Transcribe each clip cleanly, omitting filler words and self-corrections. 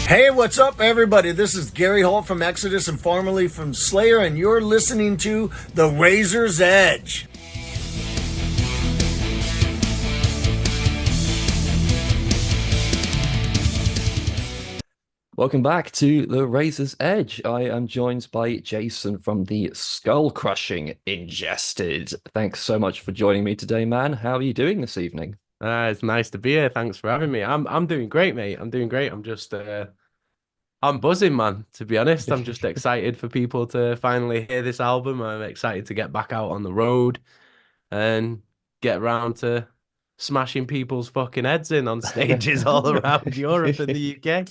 Hey, what's up, everybody? This is Gary Holt from Exodus and formerly from Slayer, and you're listening to The Razor's Edge. Welcome back to The Razor's Edge. I am joined by Jason from the Skull Crushing Ingested. Thanks so much for joining me today, man. How are you doing this evening? It's nice to be here. Thanks for having me. I'm doing great, mate. I'm doing great. I'm buzzing, man. To be honest, I'm just excited for people to finally hear this album. I'm excited to get back out on the road and get around to smashing people's fucking heads in on stages all around Europe and the UK.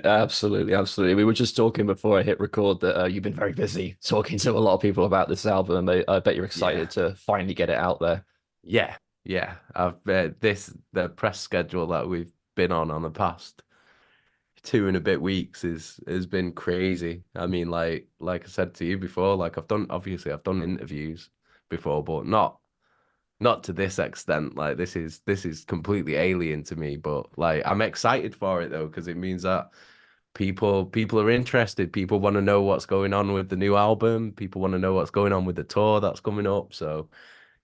Absolutely, absolutely. We were just talking before I hit record that you've been very busy talking to a lot of people about this album. I bet you're Yeah, excited to finally get it out there. yeah, yeah. I've the press schedule that we've been on the past 2 and a bit weeks is has been crazy. I mean, like I said to you before, like I've done interviews before, but not to this extent. Like this is completely alien to me. But like I'm excited for it though, because it means that people are interested. People want to know what's going on with the new album. People want to know what's going on with the tour that's coming up. So,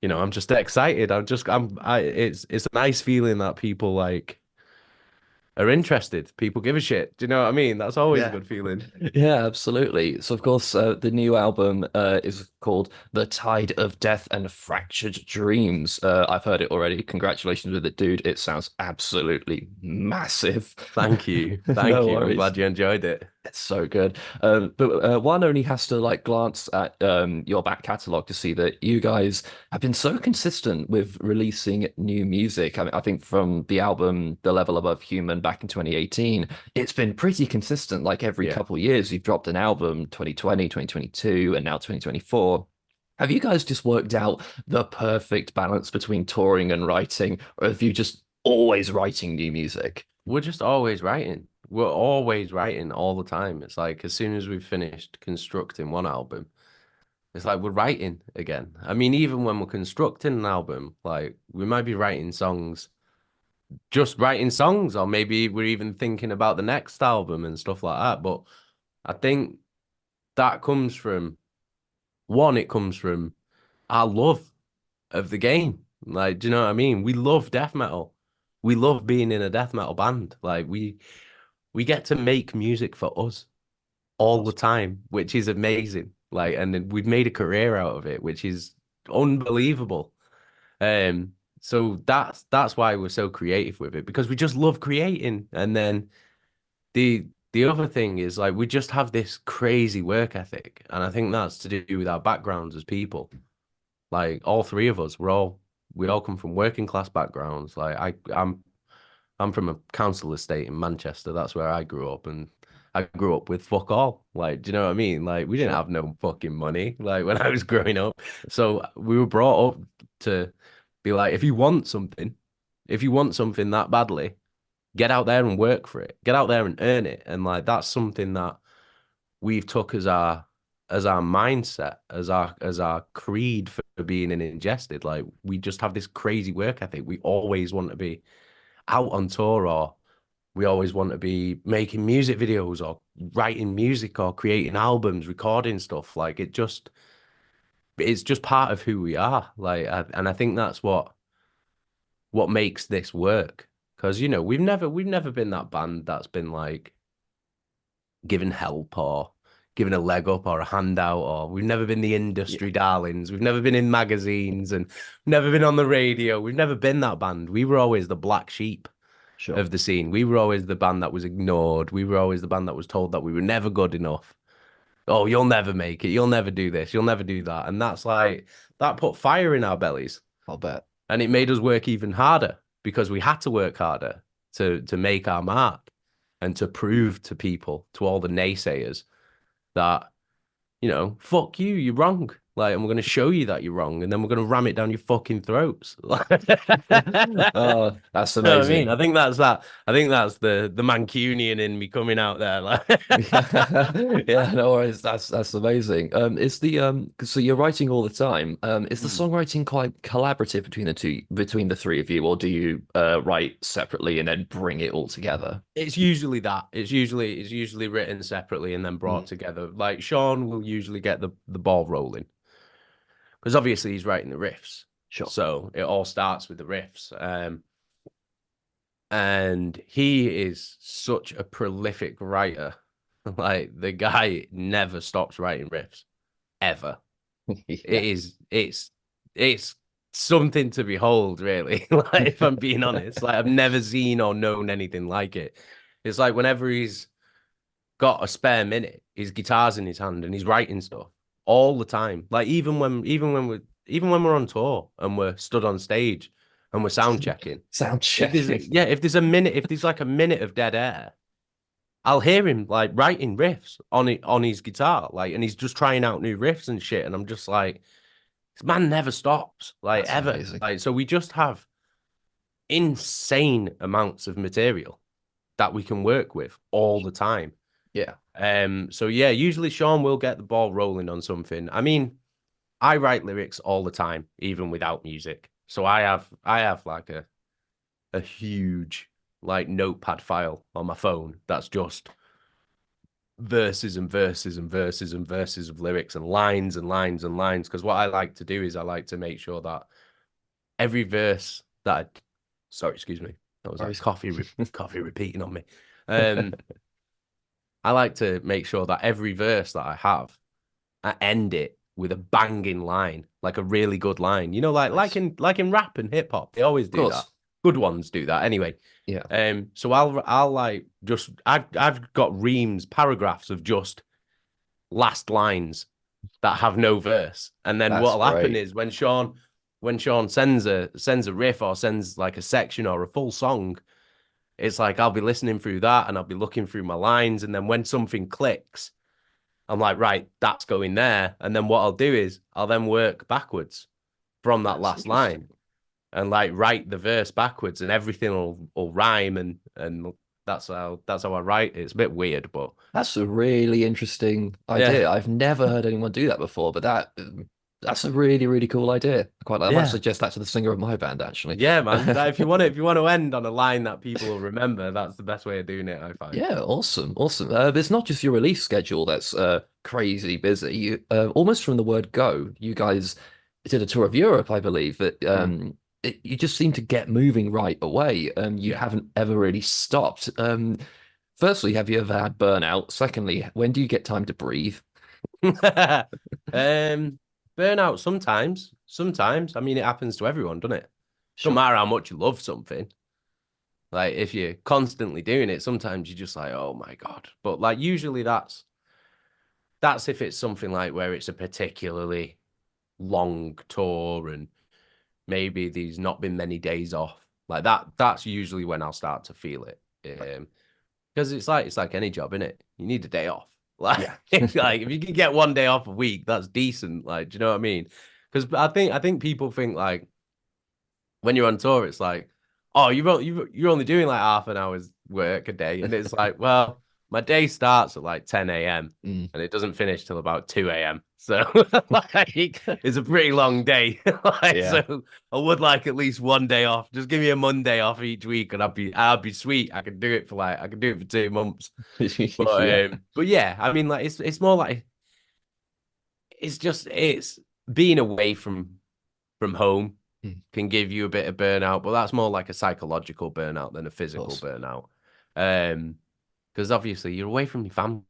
I'm just excited. It's a nice feeling that people like are interested. People give a shit. Do you know what I mean? That's always a Yeah. good feeling. Yeah, absolutely. So, of course, the new album is called The Tide of Death and Fractured Dreams. I've heard it already. Congratulations with it, dude. It sounds absolutely massive. Thank you. Thank No you. I'm worries. glad you enjoyed it. It's so good. But one only has to like glance at your back catalogue to see that you guys have been so consistent with releasing new music. I mean, I think from the album The Level Above Human back in 2018, it's been pretty consistent. Like every Yeah. couple of years, you've dropped an album, 2020, 2022, and now 2024. Have you guys just worked out the perfect balance between touring and writing, or have you just always writing new music? We're just always writing. We're always writing all the time. It's like as soon as we've finished constructing one album, it's like we're writing again. I mean, even when we're constructing an album, like we might be writing songs, just writing songs, or maybe we're even thinking about the next album and stuff like that. But I think that comes from one, it comes from our love of the game. Like, do you know what I mean? We love death metal. We love being in a death metal band. Like we get to make music for us all the time, which is amazing. Like, and then we've made a career out of it, which is unbelievable. So that's why we're so creative with it, because we just love creating. And then the other thing is like we just have this crazy work ethic, and I think that's to do with our backgrounds as people. Like all three of us, we all come from working class backgrounds. Like I'm from a council estate in Manchester. That's where I grew up, and I grew up with fuck all. Like, do you know what I mean? Like, we didn't Sure. have no fucking money. Like when I was growing up, so we were brought up to be like, if you want something that badly, get out there and work for it. Get out there and earn it. And like that's something that we've took as our mindset, as our creed for being an ingested. Like we just have this crazy work ethic. We always want to be out on tour, or we always want to be making music videos or writing music or creating albums, recording stuff. Like it's just part of who we are. Like, and I think that's what makes this work. Because we've never been that band that's been like given help or given a leg up or a handout, or we've never been the Yeah, industry darlings. We've never been in magazines and never been on the radio. We've never been that band. We were always the black sheep sure. of the scene. We were always the band that was ignored. We were always the band that was told that we were never good enough. Oh, you'll never make it. You'll never do this. You'll never do that. And that's like that put fire in our bellies, I'll bet. and it made us work even harder because we had to work harder to make our mark and to prove to people, to all the naysayers, that fuck you, you're wrong. Like, and we're going to show you that you're wrong, and then we're going to ram it down your fucking throats. Oh, that's You know what I mean? amazing. I think that's that. I think that's the Mancunian in me coming out there. Like, Yeah, no worries. That's amazing. Is the so you're writing all the time. Is the Mm. songwriting quite collaborative between the three of you, or do you write separately and then bring it all together? It's usually that. It's usually written separately and then brought Mm, together. Like Sean will usually get the ball rolling because obviously he's writing the riffs. sure. So it all starts with the riffs. And he is such a prolific writer. Like the guy never stops writing riffs ever. Yeah, It's something to behold, really. Like if I'm being honest, like I've never seen or known anything like it. It's like whenever he's got a spare minute, his guitar's in his hand and he's writing stuff all the time. Like even when we're on tour and we're stood on stage and we're sound checking. sound If there's checking. if there's like a minute of dead air, I'll hear him like writing riffs on his guitar, like, and he's just trying out new riffs and shit. And I'm just like, this man never stops, like That's ever. amazing. Like, so we just have insane amounts of material that we can work with all the time. Yeah. So yeah, usually Sean will get the ball rolling on something. I mean, I write lyrics all the time, even without music. So I have like a huge like notepad file on my phone that's just verses and verses and verses and verses of lyrics and lines and lines and lines. Because what I like to do is I like to make sure that every verse sorry, excuse me, that was like Worries. coffee repeating on me. Um, I like to make sure that every verse that I have, I end it with a banging line, like a really good line. You know, like Nice. like in rap and hip hop, they always Of do that. course. Good ones do that anyway. Yeah. So I'll like just I've got reams, paragraphs of just last lines that have no verse, and then That's what'll happen great. is when Sean sends a riff or sends like a section or a full song, it's like I'll be listening through that and I'll be looking through my lines, and then when something clicks, I'm like, right, that's going there, and then what I'll do is I'll then work backwards from that That's last line interesting. and like write the verse backwards, and everything will rhyme, and that's how I write it. It's a bit weird, but That's a really interesting yeah, idea. I've never heard anyone do that before, but that's a really, really cool idea. I might yeah, suggest that to the singer of my band, actually. yeah, man. Like, if you want to end on a line that people will remember, that's the best way of doing it, I find. Yeah, awesome, awesome. But it's not just your release schedule that's crazy busy. Almost from the word go, you guys did a tour of Europe, I believe. That Mm. you just seem to get moving right away. You Yeah. haven't ever really stopped. Firstly, have you ever had burnout? Secondly, when do you get time to breathe? um, Burnout sometimes. Sometimes. I mean, it happens to everyone, doesn't it? Don't Sure. matter how much you love something. Like if you're constantly doing it, sometimes you're just like, oh my God. But like usually that's if it's something like where it's a particularly long tour and maybe there's not been many days off. Like that's usually when I'll start to feel it. Because it's like any job, innit? You need a day off. Like, Yeah. like if you can get one day off a week, that's decent. Like, do you know what I mean? Because I think people think like when you're on tour, it's like, oh, you're only doing like half an hour's work a day, and it's like, well, my day starts at like 10 a.m. Mm. and it doesn't finish till about 2 a.m. So like, it's a pretty long day. Like, Yeah. so I would like at least one day off. Just give me a Monday off each week, and I'd be sweet. I could do it for 2 months. Yeah. But yeah, I mean, like it's more like it's being away from home Mm. can give you a bit of burnout, but that's more like a psychological burnout than a Of physical course. burnout. Because obviously you're away from your family.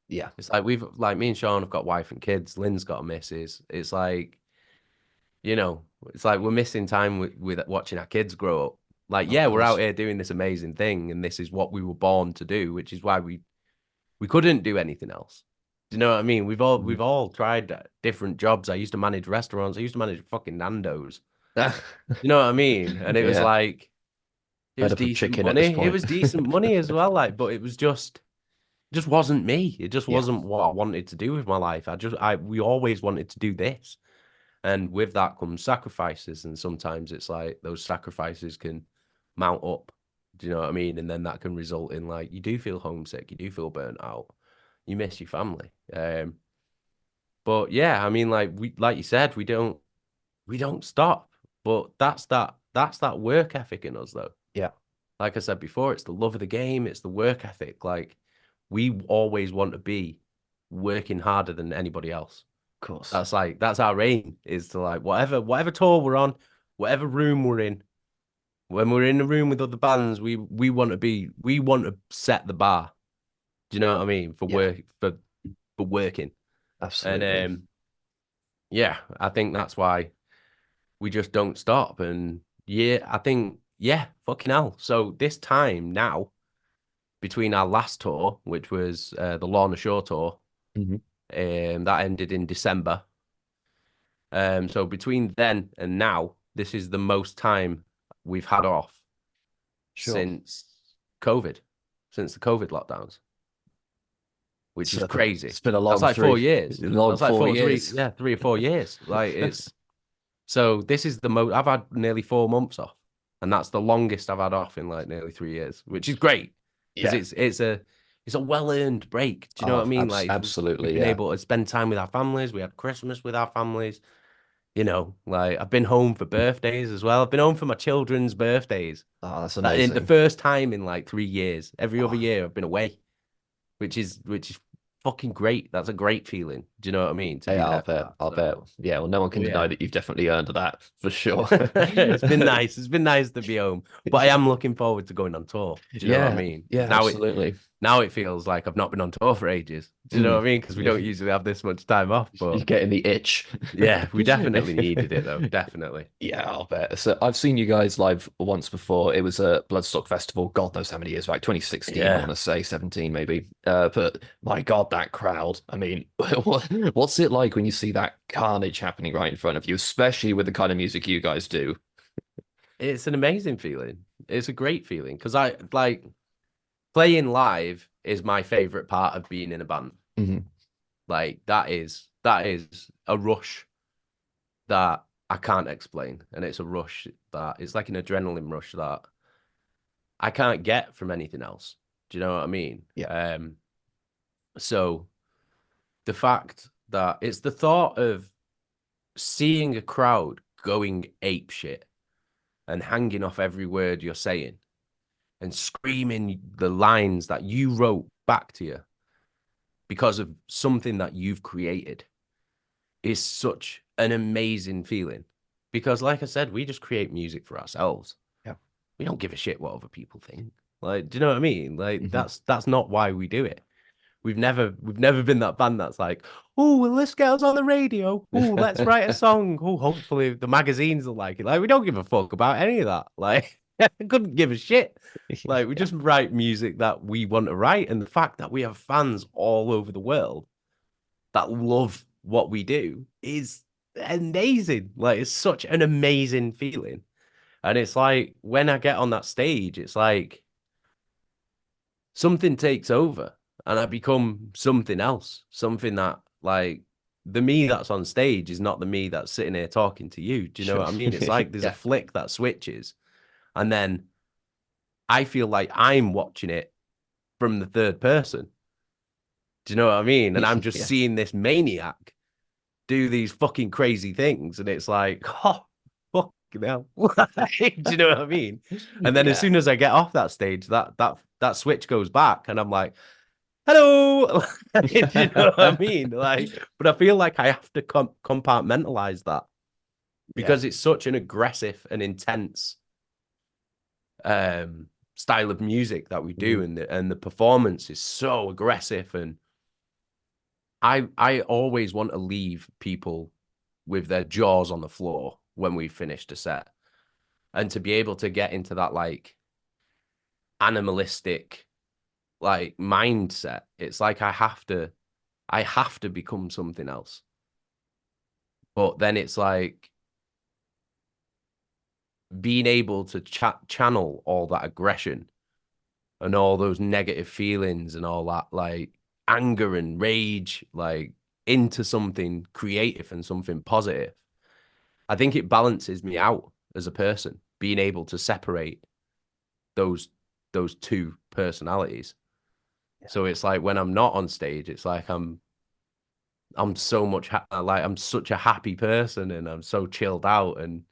Yeah. It's like me and Sean have got wife and kids. Lynn's got a missus. It's like, it's like we're missing time with watching our kids grow up. Like, Of yeah, we're out course. here doing this amazing thing, and this is what we were born to do, which is why we couldn't do anything else. Do you know what I mean? We've all Mm. we've all tried different jobs. I used to manage restaurants. I used to manage fucking Nando's. You know what I mean? And it was Yeah. like it Fed was up of decent chicken at this money. It point. was decent money as well. Like, but it was just just wasn't me. It just Yeah. wasn't what I wanted to do with my life. We always wanted to do this. And with that comes sacrifices. And sometimes it's like those sacrifices can mount up. Do you know what I mean? And then that can result in like, you do feel homesick, you do feel burnt out, you miss your family. But yeah, I mean, like you said, we don't stop. But that's that work ethic in us though. Yeah. Like I said before, it's the love of the game, it's the work ethic. Like we always want to be working harder than anybody else. Of course. That's our aim, is to like whatever tour we're on, whatever room we're in, when we're in the room with other bands, we want to set the bar. Do you know what I mean? For work for working. Absolutely. And yeah, I think that's why we just don't stop. And yeah, I think, yeah, fucking hell. So this time now, between our last tour, which was the Lorna Shore tour, that ended in December. So between then and now, this is the most time we've had off since COVID, since the COVID lockdowns, which is crazy. It's been a long That's like 4 years. Long That's like 4 years. 3 or 4 years. Like it's so this is the most I've had nearly 4 months off, and that's the longest I've had off in like nearly 3 years, which is great because it's a well-earned break. Do you know what I mean? Like absolutely, we've been able to spend time with our families. We had Christmas with our families. You know, like I've been home for birthdays as well. I've been home for my children's birthdays. Oh, that's amazing. The first time in like 3 years. Every other year I've been away, which is fucking great. That's a great feeling. Do you know what I mean? Hey, I'll bet. Yeah, well, no one can deny that you've definitely earned that for sure. It's been nice. It's been nice to be home, but I am looking forward to going on tour. Do you know what I mean? Yeah, now absolutely. Now it feels like I've not been on tour for ages. Do you know what I mean? Because we don't usually have this much time off. But you're getting the itch. Yeah, we definitely needed it though. Definitely. Yeah, I'll bet. So I've seen you guys live once before. It was a Bloodstock festival. God knows how many years back. 2016, I want to say 17 maybe. But my God, that crowd. I mean, what's it like when you see that carnage happening right in front of you, especially with the kind of music you guys do? It's an amazing feeling. It's a great feeling because I like playing live is my favorite part of being in a band. Like that is a rush that I can't explain, and it's a rush that it's like an adrenaline rush that I can't get from anything else. Do you know what I mean? Yeah. So the fact that it's the thought of seeing a crowd going ape shit and hanging off every word you're saying and screaming the lines that you wrote back to you because of something that you've created is such an amazing feeling. Because like I said, we just create music for ourselves. Yeah. We don't give a shit what other people think. Like, do you know what I mean? Like that's not why we do it. We've never been that band that's like, oh, well, this girl's on the radio. Oh, let's write a song. Oh, hopefully the magazines will like it. Like, we don't give a fuck about any of that. Like, I couldn't give a shit. Like, we just write music that we want to write. And the fact that we have fans all over the world that love what we do is amazing. Like, it's such an amazing feeling. And it's like, when I get on that stage, it's like something takes over. And I become something else, something that, like, the me that's on stage is not the me that's sitting here talking to you. Do you know what I mean? It's like there's a flick that switches. And then I feel like I'm watching it from the third person. Do you know what I mean? And I'm just seeing this maniac do these fucking crazy things. And it's like, oh, fucking hell. Do you know what I mean? And then as soon as I get off that stage, that switch goes back. And I'm like, hello. You know what I mean? Like, but I feel like I have to compartmentalize that because it's such an aggressive and intense style of music that we do, and the performance is so aggressive, and I always want to leave people with their jaws on the floor when we've finished a set, and to be able to get into that like animalistic like mindset. It's like I have to become something else. But then it's like being able to channel all that aggression and all those negative feelings and all that, like anger and rage, like into something creative and something positive. I think it balances me out as a person, being able to separate those two personalities. So it's like when I'm not on stage, it's like I'm so much like I'm such a happy person and I'm so chilled out. And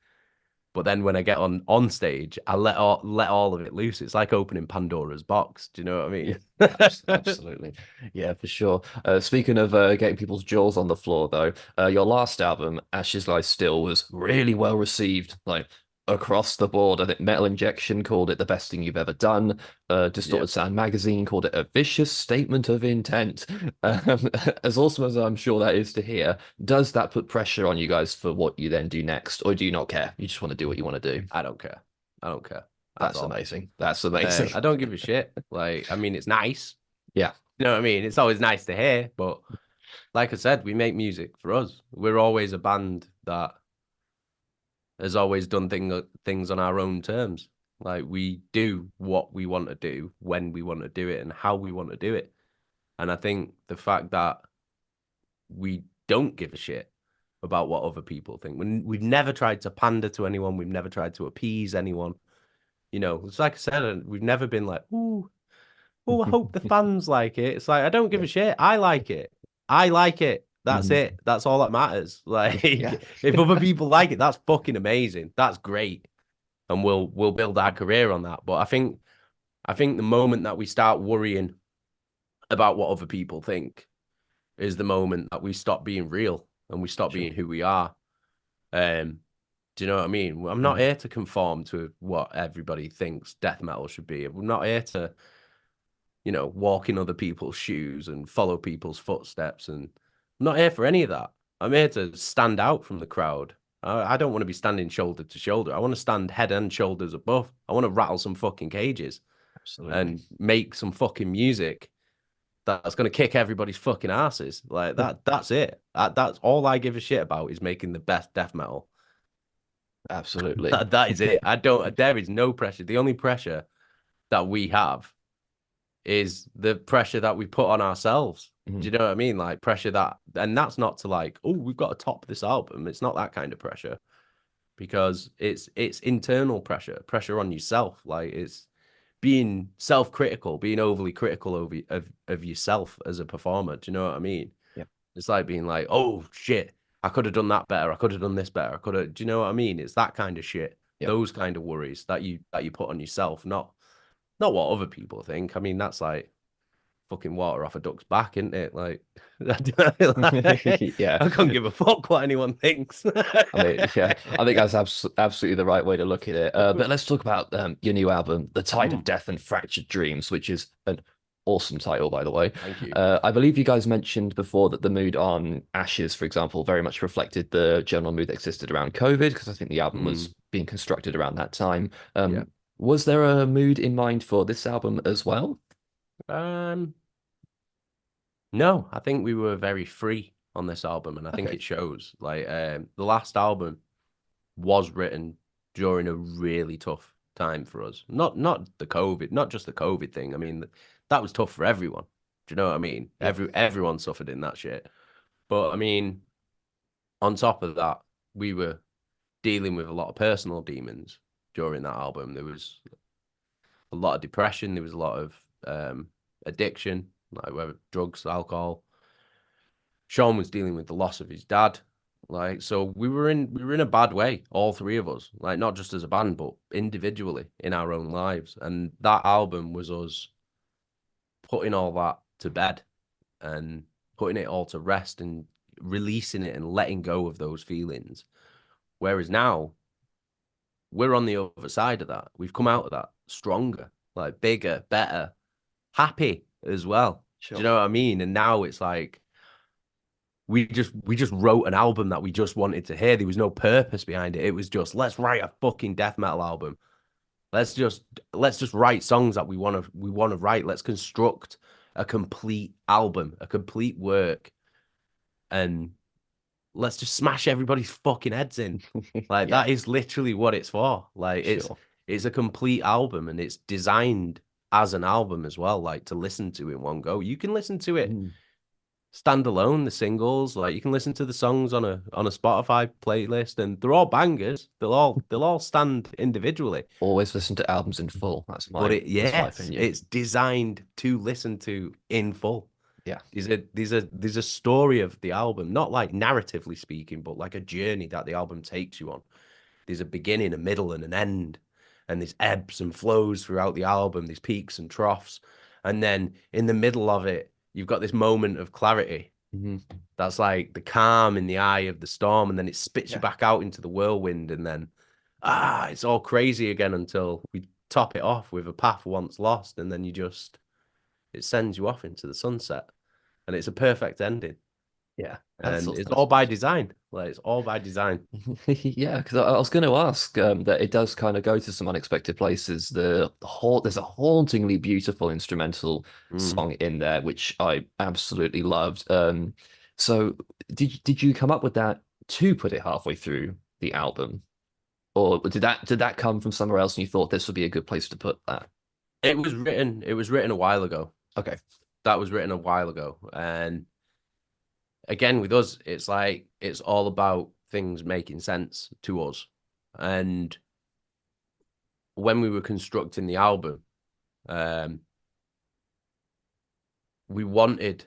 but then when I get on stage, I let all of it loose. It's like opening Pandora's box. Do you know what I mean? Yeah, absolutely. Yeah, for sure. Speaking of getting people's jaws on the floor, though, your last album, Ashes Lie Still, was really well received, like across the board. I think Metal Injection called it the best thing you've ever done. Yeah. Distorted Sound magazine called it a vicious statement of intent. Um, as awesome as I'm sure that is to hear, does that put pressure on you guys for what you then do next, or do you not care? You just want to do what you want to do? I don't care. I don't care at That's all. amazing. That's amazing. I don't give a shit. Like, I mean, it's nice. Yeah. You know what I mean? It's always nice to hear, but like I said, we make music for us. We're always a band that has always done things on our own terms. Like we do what we want to do, when we want to do it, and how we want to do it. And I think the fact that we don't give a shit about what other people think. We've never tried to pander to anyone. We've never tried to appease anyone. You know, it's like I said, we've never been like, ooh, oh, I hope the fans like it. It's like, I don't give a shit. I like it. I like it. That's it. That's all that matters. Like, if other people like it, that's fucking amazing. That's great. And we'll build our career on that. But I think the moment that we start worrying about what other people think is the moment that we stop being real and we stop being who we are. Do you know what I mean? I'm not here to conform to what everybody thinks death metal should be. I'm not here to, you know, walk in other people's shoes and follow people's footsteps. And I'm not here for any of that. I'm here to stand out from the crowd. I don't want to be standing shoulder to shoulder. I want to stand head and shoulders above. I want to rattle some fucking cages. Absolutely. And make some fucking music that's going to kick everybody's fucking asses. Like that. That's it. That's all I give a shit about is making the best death metal. Absolutely. That is it. There is no pressure. The only pressure that we have is the pressure that we put on ourselves. Do you know what I mean? Like pressure that, and that's not to like, oh, we've got to top this album. It's not that kind of pressure, because it's internal pressure on yourself. Like it's being self-critical, being overly critical of yourself as a performer. Do you know what I mean? Yeah. It's like being like, oh shit, I could have done that better. I could have done this better. I could have. Do you know what I mean? It's that kind of shit. Yep. Those kind of worries that you put on yourself, not what other people think. I mean, that's like fucking water off a duck's back, isn't it? Like, yeah, I can't give a fuck what anyone thinks. I mean, yeah, I think that's absolutely the right way to look at it. But let's talk about your new album, The Tide of Death and Fractured Dreams, which is an awesome title, by the way. Thank you. I believe you guys mentioned before that the mood on Ashes, for example, very much reflected the general mood that existed around COVID, because I think the album was being constructed around that time. Was there a mood in mind for this album as well? No, I think we were very free on this album, and I think it shows. Like the last album was written during a really tough time for us. Not just the COVID thing. I mean, that was tough for everyone. Do you know what I mean? Yeah. Everyone suffered in that shit. But I mean, on top of that, we were dealing with a lot of personal demons during that album. There was a lot of depression. There was a lot of addiction, like drugs, alcohol. Sean was dealing with the loss of his dad. Like, so we were in a bad way, all three of us. Like, not just as a band, but individually in our own lives. And that album was us putting all that to bed and putting it all to rest and releasing it and letting go of those feelings. Whereas now, we're on the other side of that. We've come out of that stronger, like bigger, better, happy as well. Sure. Do you know what I mean? And now it's like we just wrote an album that we just wanted to hear. There was no purpose behind it. It was just, let's write a fucking death metal album. Let's just write songs that we want to write. Let's construct a complete album, a complete work, and let's just smash everybody's fucking heads in. Like that is literally what it's for. Like it's a complete album, and it's designed as an album as well, like to listen to in one go. You can listen to it Mm. standalone, the singles, like you can listen to the songs on a Spotify playlist, and they're all bangers. They'll all stand individually. Always listen to albums in full. That's But that's my yes, opinion. it's designed to listen to in full. Yeah. There's a story of the album, not like narratively speaking, but like a journey that the album takes you on. There's a beginning, a middle, and an end, and there's ebbs and flows throughout the album. There's peaks and troughs, and then in the middle of it, you've got this moment of clarity. Mm-hmm. That's like the calm in the eye of the storm, and then it spits Yeah. you back out into the whirlwind, and then it's all crazy again until we top it off with a path once lost, and then it sends you off into the sunset, and it's a perfect ending. Yeah. And it's all by design. Like it's all by design. Yeah, because I was going to ask that it does kind of go to some unexpected places. There's a hauntingly beautiful instrumental song in there, which I absolutely loved. So did you come up with that to put it halfway through the album, or did that come from somewhere else and you thought this would be a good place to put that? It was written a while ago. Okay. That was written a while ago. And again, with us, it's like it's all about things making sense to us. And when we were constructing the album, we wanted,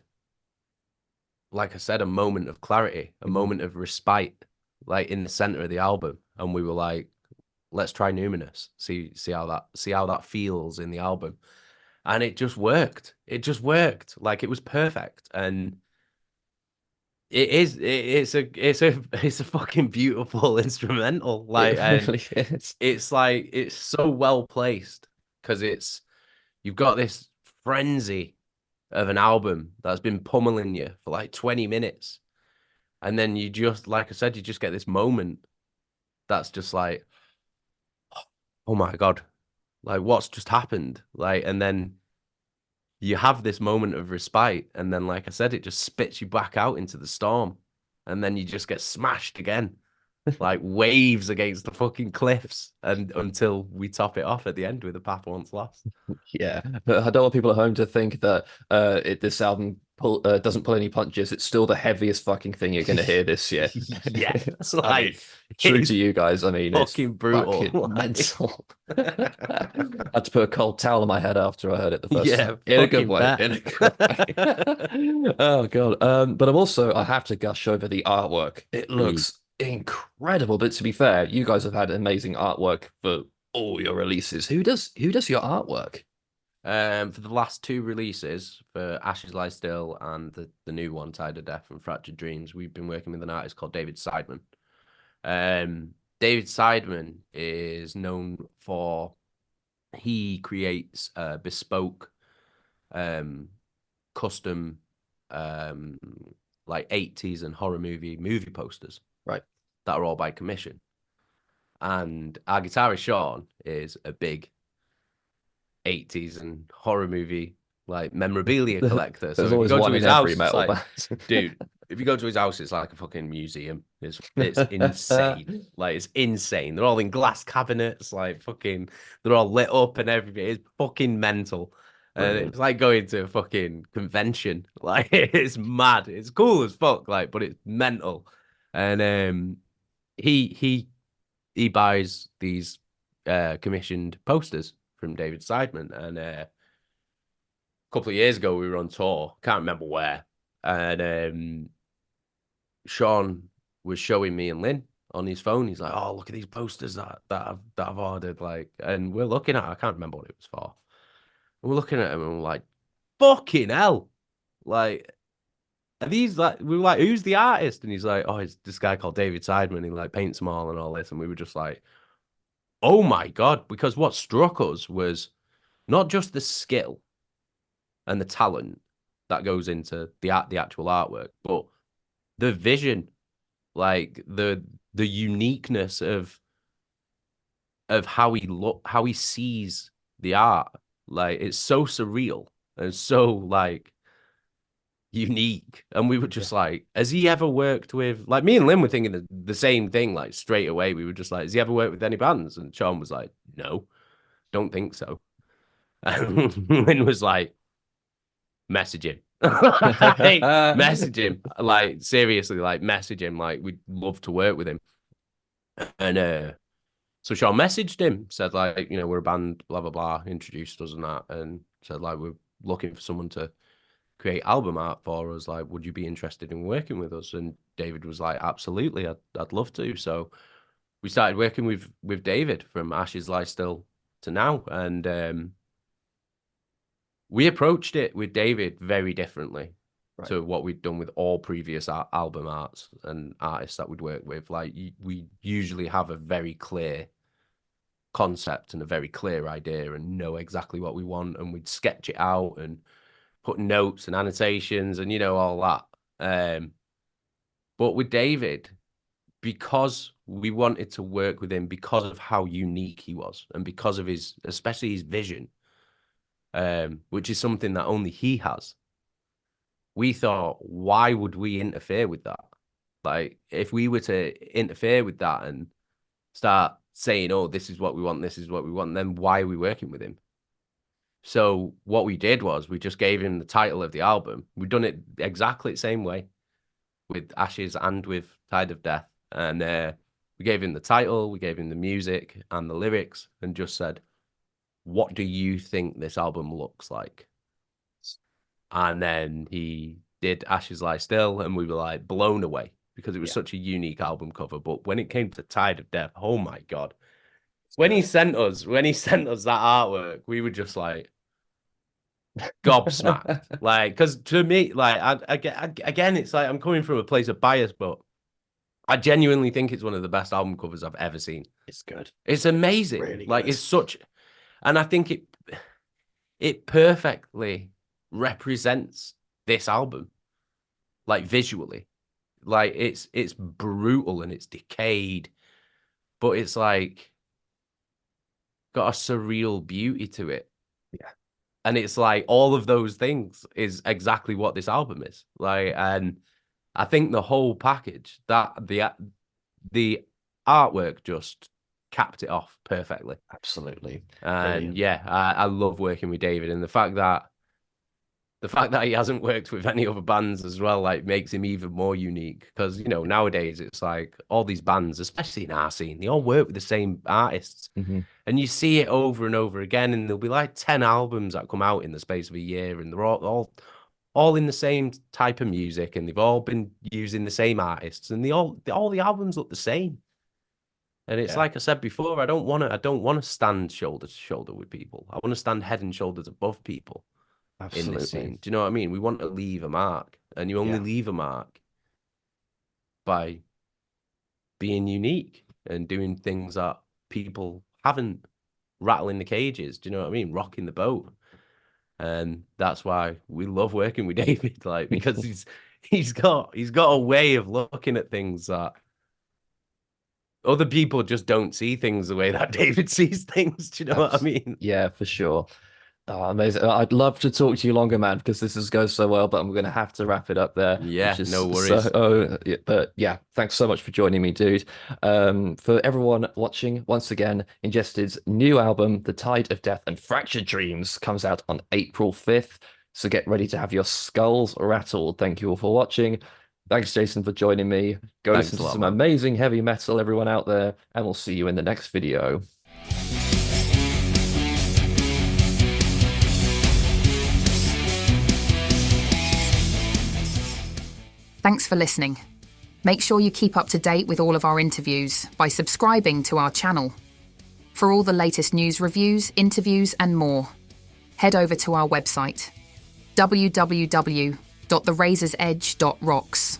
like I said, a moment of clarity, a moment of respite, like in the center of the album. And we were like, let's try numinous, see how that feels in the album. And it just worked. It just worked. Like it was perfect. And it's a fucking beautiful instrumental. Like It really is. it's like it's so well placed because you've got this frenzy of an album that's been pummeling you for like 20 minutes. And then you just, like I said, you just get this moment that's just like, oh my God, like what's just happened? Like, and then you have this moment of respite, and then, like I said, it just spits you back out into the storm, and then you just get smashed again, like waves against the fucking cliffs, and until we top it off at the end with a path once lost. Yeah, but I don't want people at home to think that this album doesn't pull any punches. It's still the heaviest fucking thing you're going to hear this year. Yeah, it's I like mean, true to you guys. I mean, it's fucking brutal. fucking mental. I had to put a cold towel on my head after I heard it the first Yeah, time. In a good fucking way. bet. In a good way. Oh God. But I have to gush over the artwork. It looks incredible. But to be fair, you guys have had amazing artwork for all your releases. Who does your artwork? For the last two releases, for Ashes Lie Still and the new one, Tide of Death and Fractured Dreams, we've been working with an artist called David Seidman. David Seidman is known for, he creates bespoke, custom, like 80s and horror movie posters. Right. That are all by commission. And our guitarist Sean is a big 80s and horror movie like memorabilia collector. So There's if you always go one to his in every house, metal it's like, band. dude, if you go to his house, it's like a fucking museum. It's insane. Like it's insane. They're all in glass cabinets, like fucking, they're all lit up and everything. It's fucking mental. And Brilliant. it's like going to a fucking convention. Like it's mad. It's cool as fuck, like, but it's mental. And he buys these commissioned posters from David Seidman. And a couple of years ago, we were on tour. Can't remember where. And Sean was showing me and Lynn on his phone. He's like, "Oh, look at these posters that I've ordered." Like, and we're looking at. I can't remember what it was for. And we're looking at them and we're like, "Fucking hell!" Like, are these like? We were like, "Who's the artist?" And he's like, "Oh, it's this guy called David Seidman. He like paints them all and all this." And we were just like, "Oh my God!" Because what struck us was not just the skill and the talent that goes into the actual artwork, but the vision, like the uniqueness of how he sees the art. Like it's so surreal and so like unique. And we were just like, has he ever worked with, like, me and Lynn were thinking the same thing, like straight away. We were just like, has he ever worked with any bands? And Sean was like, no, don't think so. And Lynn was like, message him. Like, message him. Like, seriously, like, message him. Like, we'd love to work with him. And so Sean messaged him, said, like, you know, we're a band, blah, blah, blah, introduced us and that, and said, like, we're looking for someone to create album art for us. Like, would you be interested in working with us? And David was like, absolutely, I'd love to. So we started working with David from Ashes Lie Still to now. And we approached it with David very differently to what we'd done with all previous album arts and artists that we'd work with. Like, we usually have a very clear concept and a very clear idea and know exactly what we want, and we'd sketch it out and put notes and annotations and, you know, all that. But with David, because we wanted to work with him because of how unique he was and because of his, especially his vision, which is something that only he has, we thought, why would we interfere with that? Like, if we were to interfere with that and start saying, oh, this is what we want, this is what we want, then why are we working with him? So what we did was we just gave him the title of the album. We've done it exactly the same way with Ashes and with Tide of Death. And we gave him the title, we gave him the music and the lyrics, and just said, what do you think this album looks like? And then he did Ashes Lie Still, and we were like blown away because it was such a unique album cover. But when it came to Tide of Death, oh my God. When he sent us that artwork, we were just like gobsmacked. Like, because to me, like, again, it's like I'm coming from a place of bias, but I genuinely think it's one of the best album covers I've ever seen. It's good. It's amazing. Really like, good. it's such, and I think it perfectly represents this album, like, visually. Like, it's brutal and it's decayed, but it's like got a surreal beauty to it. Yeah. And it's like all of those things is exactly what this album is. Like, and I think the whole package, that the artwork just capped it off perfectly. Absolutely. And Brilliant. yeah, I love working with David, and the fact that he hasn't worked with any other bands as well, like, makes him even more unique. Because, you know, nowadays it's like all these bands, especially in our scene, they all work with the same artists. Mm-hmm. And you see it over and over again, and there'll be like 10 albums that come out in the space of a year, and they're all in the same type of music, and they've all been using the same artists, and all the albums look the same. And it's like I said before, I don't want to stand shoulder to shoulder with people. I want to stand head and shoulders above people. Absolutely. In this scene. Do you know what I mean? We want to leave a mark, and you only leave a mark by being unique and doing things that people haven't, rattling the cages. Do you know what I mean? Rocking the boat. And that's why we love working with David, like, because he's got a way of looking at things that other people just don't see things the way that David sees things. Do you know what I mean? Yeah, for sure. Oh, amazing. I'd love to talk to you longer, man, because this goes so well, but I'm going to have to wrap it up there. Yeah, no worries. But yeah, thanks so much for joining me, dude. For everyone watching, once again, Ingested's new album, The Tide of Death and Fractured Dreams, comes out on April 5th. So get ready to have your skulls rattled. Thank you all for watching. Thanks, Jason, for joining me. Go listen to some amazing heavy metal, everyone out there, and we'll see you in the next video. Thanks for listening. Make sure you keep up to date with all of our interviews by subscribing to our channel. For all the latest news, reviews, interviews, and more, head over to our website, www.therazorsedge.rocks.